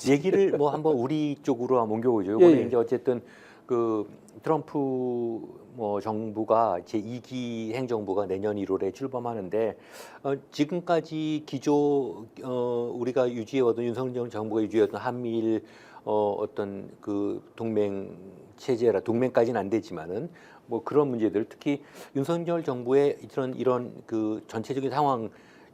얘기를 뭐 한번 우리 쪽으로 한번 옮겨보죠. 예, 이번에 예. 이제 어쨌든 그 트럼프 뭐 정부가 제 2기 행정부가 내년 1월에 출범하는데 지금까지 우리가 유지해왔던 윤석열 정부가 유지해왔던 한미일 어떤 그 동맹 체제라 동맹까지는 안 되지만은 뭐 그런 문제들 특히 윤석열 정부의 이런 그 전체적인 상황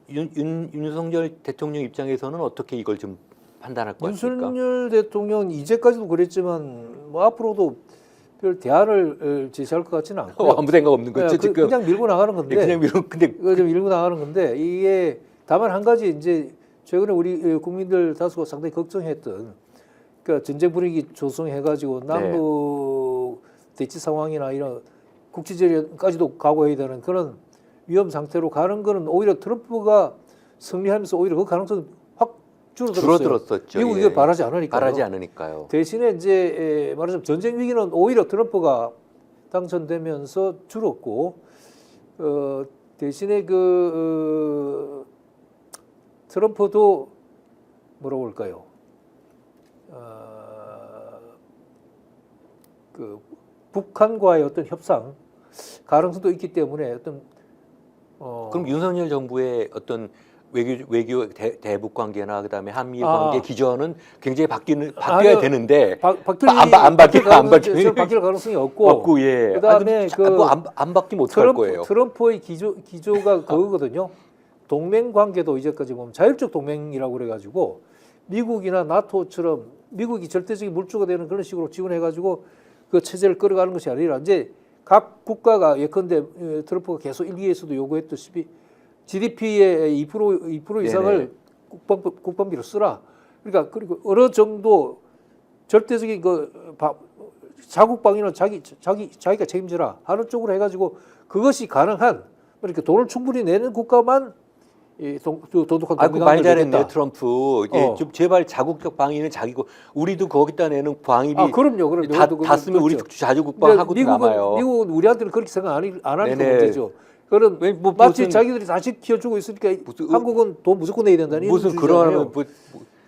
윤석열 대통령 입장에서는 어떻게 이걸 좀 판단할 것 같습니까? 윤석열 대통령은 이제까지도 그랬지만 뭐 앞으로도 별 대안을 제시할 것 같지는 않고요. 아무 생각 없는 거죠 지금. 그냥 밀고 나가는 건데. 그냥 밀고 근데 그거 좀 밀고 나가는 건데 이게 다만 한 가지 이제 최근에 우리 국민들 다수가 상당히 걱정했던 그러니까 전쟁 분위기 조성해가지고 남북 대치 상황이나 이런 국지전까지도 각오해야 되는 그런 위험 상태로 가는 거는 오히려 트럼프가 승리하면서 오히려 그 가능성이 확 줄어들었었죠. 미국이 예. 이걸 바라지 않으니까요. 바라지 않으니까요. 대신에 이제 말하자면 전쟁 위기는 오히려 트럼프가 당선되면서 줄었고 대신에 트럼프도 뭐라고 할까요? 그 북한과의 어떤 협상 가능성도 있기 때문에 어떤 그럼 윤석열 정부의 어떤 외교 대북 관계나 그다음에 한미일 관계 기조는 굉장히 바뀌어야 되는데 안 바뀔 가능성이 없고 예. 그다음에 안 바뀌면 어떡할 거예요? 트럼프의 기조가 그거거든요. 동맹 관계도 이제까지 보면 자율적 동맹이라고 그래가지고 미국이나 나토처럼 미국이 절대적인 물주가 되는 그런 식으로 지원해가지고 그 체제를 끌어가는 것이 아니라 이제 각 국가가 예컨대 트럼프가 계속 일기에서도 요구했듯이 GDP의 2% 이상을 국방비로 쓰라. 그러니까 그리고 어느 정도 절대적인 자국 방위는 자기가 책임져라 하는 쪽으로 해가지고 그것이 가능한 그러니까 돈을 충분히 내는 국가만 도덕한 아이고 말 잘했네 트럼프. 좀 제발 자국적 방위는 자기고 우리도 거기다 내는 방위비 그럼요. 다 쓰면 우리 자주 국방하고도 남아요. 미국은 우리한테는 그렇게 생각 안 하니까 문제죠. 그런 마치 자기들이 다 지켜주고 있으니까 한국은 돈 무조건 내야 된다는 무슨 그런 그러니까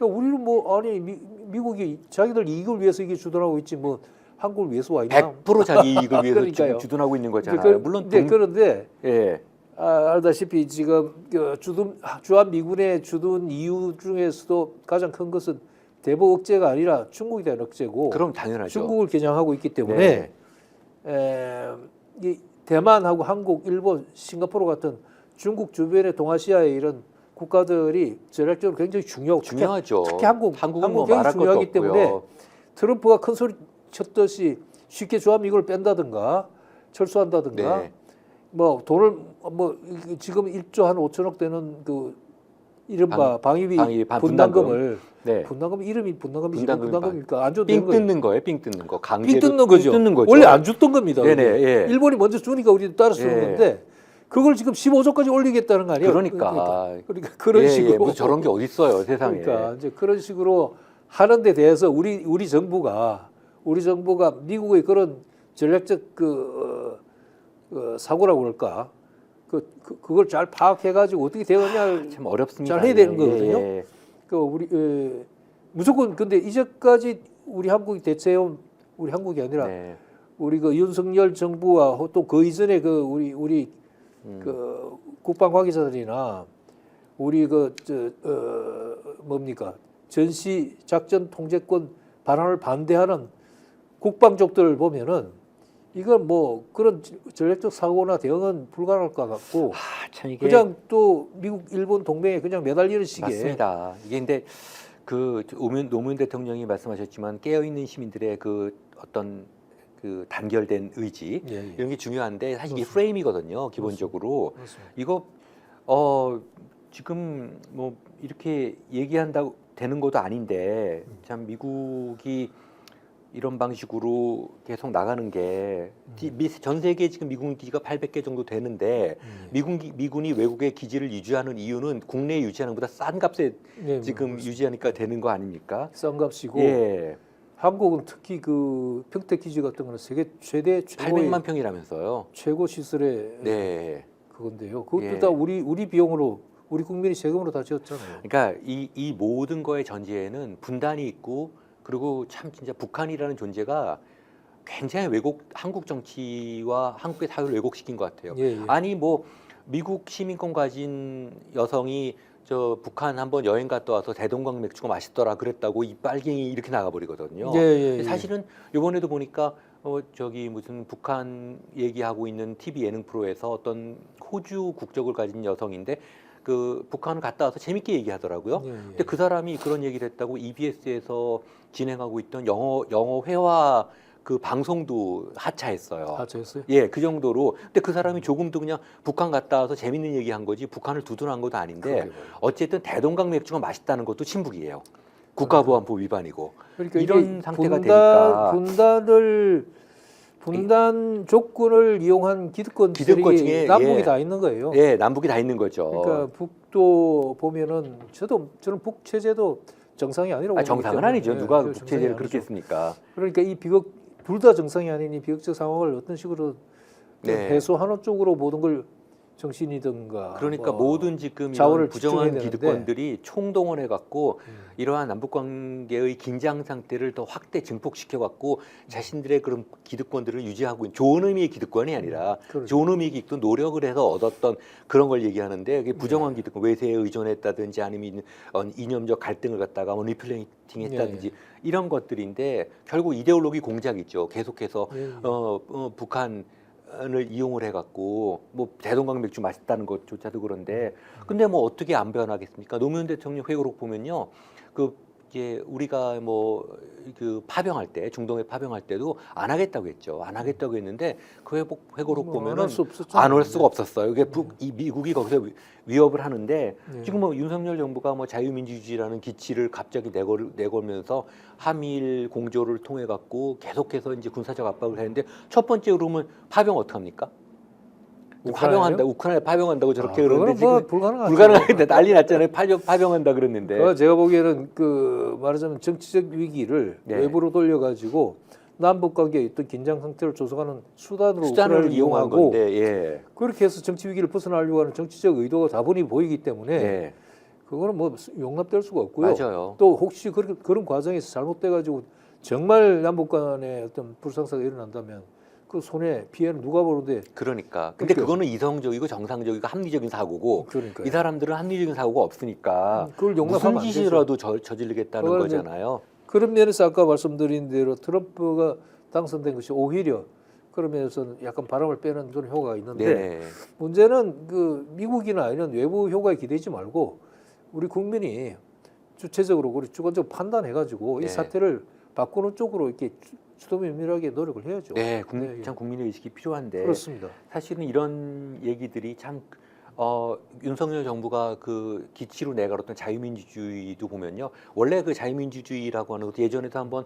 우리는 미국이 자기들 이익을 위해서 이게 주둔하고 있지 뭐 한국을 위해서 와 있나? 100% 자기 이익을 위해서 지금 주둔하고 있는 거잖아요. 물론 그런데 예. 알다시피 지금 주한 미군의 주둔 이유 중에서도 가장 큰 것은 대북 억제가 아니라 중국에 대한 억제고. 그럼 당연하죠. 중국을 겨냥하고 있기 때문에 이 대만하고 한국, 일본, 싱가포르 같은 중국 주변의 동아시아의 이런 국가들이 전략적으로 굉장히 중요하죠. 특히 한국은 뭐 굉장히 말할 중요하기 것도 때문에 없고요. 트럼프가 큰 소리 쳤듯이 쉽게 주한 미군을 뺀다든가 철수한다든가 뭐 돈을 지금 1조 한 5천억 되는 그 이른바 방위비 분담금을 분담금 이름이 분담금입니까? 안 줘도 되는 거예요. 뜯는 거예요. 삥 뜯는 거. 삥 뜯는 거죠. 원래 안 줬던 겁니다. 일본이 먼저 주니까 우리도 따라 쓰는 건데 그걸 지금 15조까지 올리겠다는 거 아니에요? 그러니까 그런 식으로 저런 게 어디 있어요, 세상에. 그러니까 이제 그런 식으로 하는 데 대해서 우리 정부가 미국의 그런 전략적 사고라고 그럴까? 그걸 잘 파악해가지고 어떻게 대응하냐 참 어렵습니다. 잘 해야 되는 거거든요. 무조건 근데 이제까지 우리 한국이 대체해온 우리 한국이 아니라 우리 윤석열 정부와 또 그 이전에 우리 국방 관계자들이나 우리 전시 작전 통제권 반환을 반대하는 국방족들을 보면은 이건 뭐 그런 전략적 사고나 대응은 불가능할 것 같고 참 이게 그냥 또 미국, 일본 동맹에 그냥 매달리는 식의 맞습니다. 이게 근데 노무현 대통령이 말씀하셨지만 깨어있는 시민들의 어떤 단결된 의지 이런 게 중요한데 사실 이게 프레임이거든요. 기본적으로 그렇습니다. 이거 지금 뭐 이렇게 얘기한다고 되는 것도 아닌데 참 미국이 이런 방식으로 계속 나가는 게 전 세계에 지금 미군 기지가 800개 정도 되는데 미군이 외국의 기지를 유지하는 이유는 국내에 유지하는 것보다 싼 값에 지금 유지하니까 되는 거 아닙니까? 싼 값이고 한국은 특히 평택 기지 같은 거는 세계 최대 800만 평이라면서요. 최고 시설의 네. 그건데요. 그것도 다 우리 비용으로 우리 국민이 세금으로 다 지었잖아요. 그러니까 이 모든 거의 전제에는 분단이 있고 그리고 참 진짜 북한이라는 존재가 굉장히 한국 정치와 한국의 사회를 왜곡시킨 것 같아요. 예, 예. 아니 뭐 미국 시민권 가진 여성이 저 북한 한번 여행 갔다 와서 대동강 맥주가 맛있더라 그랬다고 이 빨갱이 이렇게 나가버리거든요. 예, 예, 예. 사실은 이번에도 보니까 저기 무슨 북한 얘기하고 있는 TV 예능 프로에서 어떤 호주 국적을 가진 여성인데 그 북한을 갔다 와서 재밌게 얘기하더라고요. 예, 예. 근데 그 사람이 그런 얘기를 했다고 EBS에서 진행하고 있던 영어 회화 그 방송도 하차했어요. 하차했어요? 예, 그 정도로. 근데 그 사람이 조금도 그냥 북한 갔다 와서 재밌는 얘기한 거지 북한을 두둔한 것도 아닌데 그러게요. 어쨌든 대동강 맥주가 맛있다는 것도 침북이에요. 국가보안법 위반이고. 그러니까 이런 이게 상태가 되니까 분단 조건을 이용한 기득권 기득권들이 중에, 남북이 예. 다 있는 거예요. 예, 남북이 다 있는 거죠. 그러니까 북도 보면은 저는 북 체제도 정상이 아니라고 보기 정상은 때문에, 아니죠. 예, 누가 정상이 국제제를 아니죠. 그렇게 했습니까? 그러니까 이 둘 다 정상이 아닌 이 비극적 상황을 어떤 식으로 네. 해소하는 쪽으로 모든 걸 정신이든가 그러니까 뭐 모든 지금 자원을 이런 부정한 집중해야 되는데. 기득권들이 총동원해 갖고 이러한 남북 관계의 긴장 상태를 더 확대 증폭시켜 갖고 자신들의 그런 기득권들을 유지하고 있는 좋은 의미의 기득권이 아니라 그렇죠. 좋은 의미의 기득권 노력을 해서 얻었던 그런 걸 얘기하는데 이게 부정한 기득권 외세에 의존했다든지 아니면 이념적 갈등을 갖다가 리플레이팅 했다든지 이런 것들인데 결국 이데올로기 공작이죠. 계속해서 북한 을 이용을 해갖고 뭐 대동강 맥주 맛있다는 것조차도 그런데 근데 뭐 어떻게 안 변하겠습니까? 노무현 대통령 회고록 보면요, 그 이제 우리가 뭐 그 파병할 때 중동에 파병할 때도 안 하겠다고 했죠. 안 하겠다고 했는데 그 회고록 보면은 안 할 수가 없었어요. 이게 이 미국이 거기서 위협을 하는데 지금 뭐 윤석열 정부가 뭐 자유민주주의라는 기치를 갑자기 내걸면서 한미일 공조를 통해 갖고 계속해서 이제 군사적 압박을 했는데 첫 번째 그러면 파병 어떡 합니까? 우크라이나 파병한다고 저렇게 그러는데 뭐 지금 불가능하죠. 불가능한데 난리 났잖아요. 파병한다 그랬는데. 제가 보기에는 그 말하자면 정치적 위기를 외부로 돌려가지고 남북 관계에 있던 긴장 상태를 조성하는 수단으로 우크라이나를 이용한 이용하고 건데, 그렇게 해서 정치 위기를 벗어나려고 하는 정치적 의도가 다분히 보이기 때문에 그거는 뭐 용납될 수가 없고요. 맞아요. 또 혹시 그런 과정에서 잘못돼가지고 정말 남북 간에 어떤 불상사가 일어난다면 그 손해 피해는 누가 보는데? 그러니까. 근데 그거는 이성적이고 정상적이고 합리적인 사고고 이 사람들은 합리적인 사고가 없으니까 그걸 용납하면 무슨 짓이라도 저지르겠다는 거잖아요. 그런 면에서 아까 말씀드린 대로 트럼프가 당선된 것이 오히려 그러면서 약간 바람을 빼는 그런 효과가 있는데 문제는 그 미국이나 이런 외부 효과에 기대지 말고 우리 국민이 주체적으로 우리 주관적으로 판단해가지고 이 사태를 바꾸는 쪽으로 이렇게 주도면밀하게 노력을 해야죠. 참 국민의 의식이 필요한데 그렇습니다. 사실은 이런 얘기들이 참 윤석열 정부가 그 기치로 내걸었던 자유민주주의도 보면요. 원래 그 자유민주주의라고 하는 것도 예전에도 한번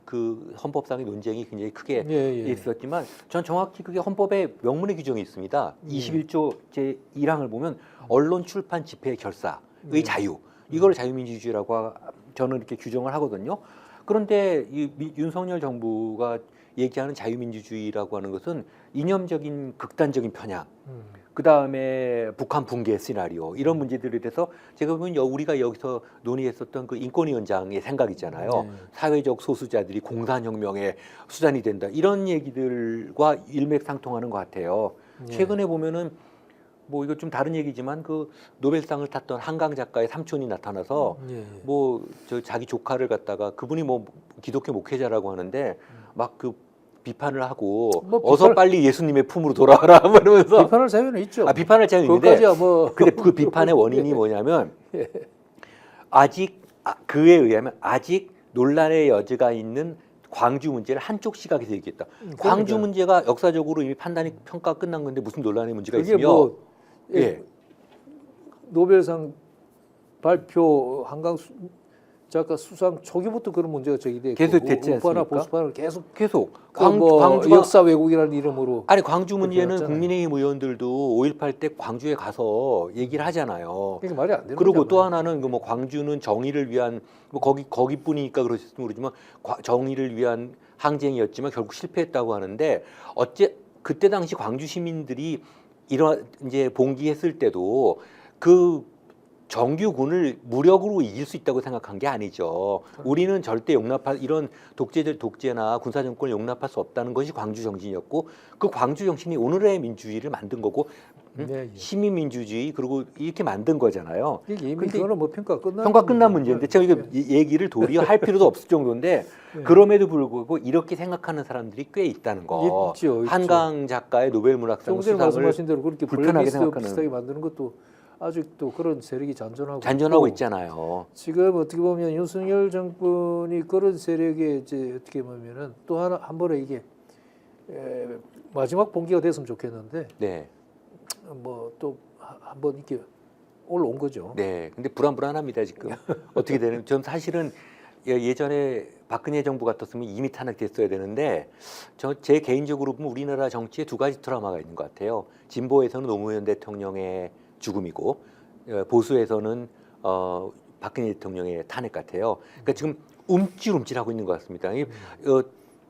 그 헌법상의 논쟁이 굉장히 크게 있었지만 전 정확히 그게 헌법에 명문의 규정이 있습니다. 21조 제1항을 보면 언론, 출판, 집회, 결사의 자유. 이걸 자유민주주의라고 저는 이렇게 규정을 하거든요. 그런데 윤석열 정부가 얘기하는 자유민주주의라고 하는 것은 이념적인 극단적인 편향, 그 다음에 북한 붕괴 시나리오 이런 문제들에 대해서 제가 보면 우리가 여기서 논의했었던 그 인권위원장의 생각 있잖아요. 사회적 소수자들이 공산혁명의 수단이 된다 이런 얘기들과 일맥상통하는 것 같아요. 최근에 보면은 뭐 이거 좀 다른 얘기지만 그 노벨상을 탔던 한강 작가의 삼촌이 나타나서 뭐 저 자기 조카를 갖다가 그분이 뭐 기독교 목회자라고 하는데 막 그 비판을 하고 어서 빨리 예수님의 품으로 돌아와라 그러면서 비판할 자유는 있죠. 비판할 자유는 있는데 근데 그 뭐 비판의 원인이 뭐냐면 아직 그에 의하면 아직 논란의 여지가 있는 광주 문제를 한쪽 시각에서 얘기했다. 광주 문제가 역사적으로 이미 평가 끝난 건데 무슨 논란의 문제가 있으며 노벨상 발표 한강 작가 수상 초기부터 그런 문제가 제기돼 계속 됐지 않습니까? 보수파는 계속 광주가 역사 왜곡이라는 이름으로 광주 문제는 국민의힘 의원들도 5.18 때 광주에 가서 얘기를 하잖아요. 그게 말이 안 되는 그리고 거잖아요. 또 하나는 뭐 광주는 정의를 위한 뭐 거기뿐이니까 그러실지 모르지만 정의를 위한 항쟁이었지만 결국 실패했다고 하는데 그때 당시 광주 시민들이 이제 봉기했을 때도 그 정규군을 무력으로 이길 수 있다고 생각한 게 아니죠. 우리는 절대 용납할 이런 독재나 군사 정권을 용납할 수 없다는 것이 광주 정신이었고 그 광주 정신이 오늘의 민주주의를 만든 거고 네, 예. 시민 민주주의 그리고 이렇게 만든 거잖아요. 이게 이미 근데 그거는 뭐 평가 끝난 문제인데 제가 이거 얘기를 도리어 할 필요도 없을 정도인데 예. 그럼에도 불구하고 이렇게 생각하는 사람들이 꽤 있다는 거. 있죠. 한강 작가의 노벨 문학상 조금 전에 수상을 말씀하신 대로 그렇게 불편하게 블랙리스트 생각하는 비슷하게 만드는 것도 아직도 그런 세력이 잔존하고 잔존하고 있고, 있잖아요. 지금 어떻게 보면 윤석열 정권이 그런 세력에 이제 어떻게 보면은 또 하나 한 번에 이게 마지막 봉기가 됐으면 좋겠는데 네, 뭐 또 한번 이렇게 올라온 거죠. 네. 근데 불안합니다 지금. 어떻게 되는? 전 사실은 예전에 박근혜 정부 같았으면 이미 탄핵됐어야 되는데 제 개인적으로 보면 우리나라 정치에 두 가지 트라우마가 있는 것 같아요. 진보에서는 노무현 대통령의 죽음이고 보수에서는 박근혜 대통령의 탄핵 같아요. 그러니까 지금 움찔움찔하고 있는 것 같습니다.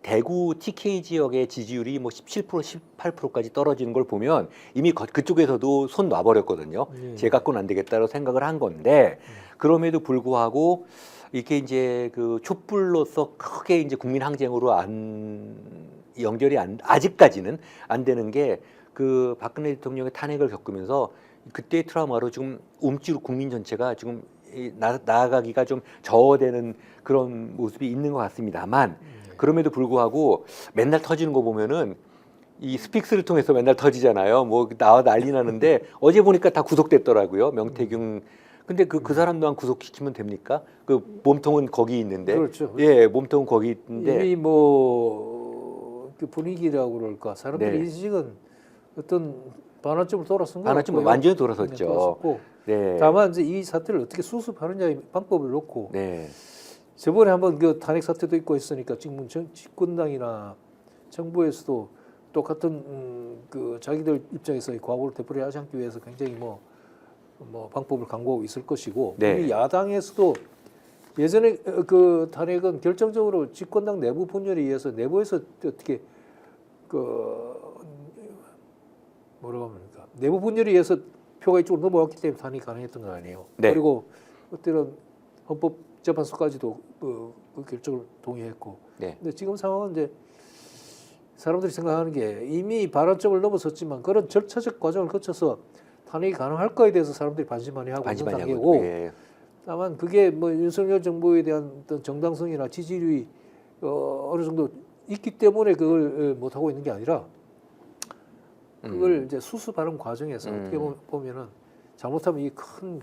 대구 TK 지역의 지지율이 뭐 17%, 18%까지 떨어지는 걸 보면 이미 그쪽에서도 손 놔버렸거든요. 예. 제 갖고는 안 되겠다고 생각을 한 건데 그럼에도 불구하고 이게 이제 그 촛불로서 크게 이제 국민 항쟁으로 아직까지는 안 되는 게 그 박근혜 대통령의 탄핵을 겪으면서 그때의 트라우마로 지금 국민 전체가 지금 나아가기가 좀 저어되는 그런 모습이 있는 것 같습니다만 그럼에도 불구하고 맨날 터지는 거 보면은 이 스픽스를 통해서 맨날 터지잖아요. 뭐 나와 난리 나는데 어제 보니까 다 구속됐더라고요. 명태균. 근데 그 사람 또한 구속시키면 됩니까? 그 몸통은 거기 있는데. 그렇죠. 예, 몸통은 거기 있는데. 이미 뭐 그 분위기라고 그럴까 사람들의 네. 인식은 어떤 반환점을 돌아선 거 반환점 완전히 돌아섰죠. 돌아섰고 네. 다만 이제 이 사태를 어떻게 수습하느냐의 방법을 놓고 네. 저번에 한번 그 탄핵 사태도 있고 했으니까 지금 집권당이나 정부에서도 똑같은 그 자기들 입장에서의 과거를 되풀이하지 않기 위해서 굉장히 뭐 방법을 강구하고 있을 것이고 네. 우리 야당에서도 예전에 그 탄핵은 결정적으로 집권당 내부 분열에 의해서 내부에서 어떻게 그 뭐라고 합니까 내부 분열에 의해서 표가 이쪽으로 넘어왔기 때문에 탄핵이 가능했던 거 아니에요. 네. 그리고 그때는 헌법재판소까지도 그 결정을 동의했고. 네. 근데 지금 상황은 이제 사람들이 생각하는 게 이미 발언점을 넘어섰지만 그런 절차적 과정을 거쳐서 탄핵이 가능할 거에 대해서 사람들이 반신반의 하고 있는 단계고. 예. 다만 그게 뭐 윤석열 정부에 대한 어떤 정당성이나 지지율이 어느 정도 있기 때문에 그걸 못 하고 있는 게 아니라 그걸 이제 수습하는 과정에서 어떻게 보면은 잘못하면 이 큰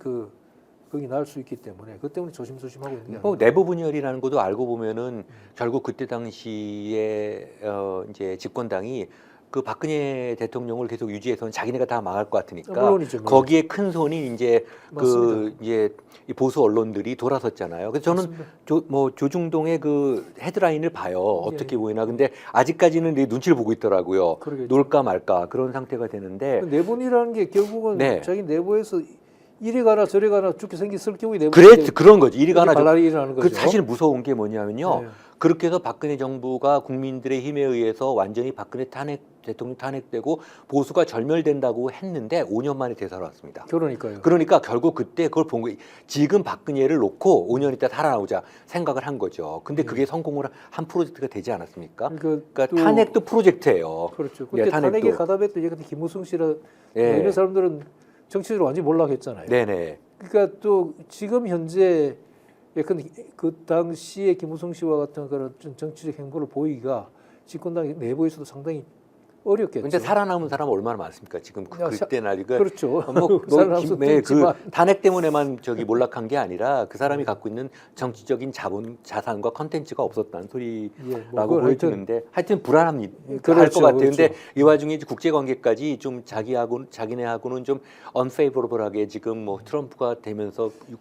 거기 날 수 있기 때문에 그 때문에 조심조심하고 있는 게 뭐 아니라. 내부 분열이라는 것도 알고 보면은 결국 그때 당시에 이제 집권당이 그 박근혜 대통령을 계속 유지해서는 자기네가 다 망할 것 같으니까 물론이죠, 물론. 거기에 큰 손이 이제 맞습니다. 이제 이 보수 언론들이 돌아섰잖아요. 그래서 저는 맞습니다. 조중동의 그 헤드라인을 봐요. 어떻게 예. 보이나. 근데 아직까지는 내 눈치를 보고 있더라고요. 그러겠죠. 놀까 말까 그런 상태가 되는데 내분이라는 게 결국은 네. 자기 내부에서 이리 가나 저리 가나 죽게 생겼을 경우에 내부 그런 거지. 이리 가나 발랄이 일어나는 거죠. 그 사실 무서운 게 뭐냐면요. 네. 그렇게 해서 박근혜 정부가 국민들의 힘에 의해서 완전히 박근혜 대통령 탄핵되고 보수가 절멸된다고 했는데 5년 만에 대살아왔습니다. 그러니까요. 그러니까 결국 그때 그걸 본 거예요. 지금 박근혜를 놓고 5년 있다 살아나오자 생각을 한 거죠. 근데 그게 성공을 한 프로젝트가 되지 않았습니까? 그러니까 또- 탄핵도 프로젝트예요. 그렇죠. 네, 그때 탄핵도. 탄핵에 가담했던 예컨대 김무성 씨라 예. 이런 사람들은 정치적으로 완전히 몰락했잖아요. 네네. 그러니까 또 지금 현재 예컨대 그 당시에 김무성 씨와 같은 그런 정치적 행보를 보이기가 집권당 내부에서도 상당히 어렵겠죠. 근데 살아남은 사람 얼마나 많습니까? 지금 야, 그때나 이거 그렇죠. 뭐 수도 그 있지만. 탄핵 때문에만 몰락한 게 아니라 그 사람이 갖고 있는 정치적인 자산과 컨텐츠가 없었다는 소리라고 그걸 보여지는데 하여튼 불안합니다. 그렇죠, 할 것 같아요. 그렇죠. 근데 이 와중에 이제 국제 관계까지 좀 자기네하고는 좀 언페이버러블하게 지금 뭐 트럼프가 되면서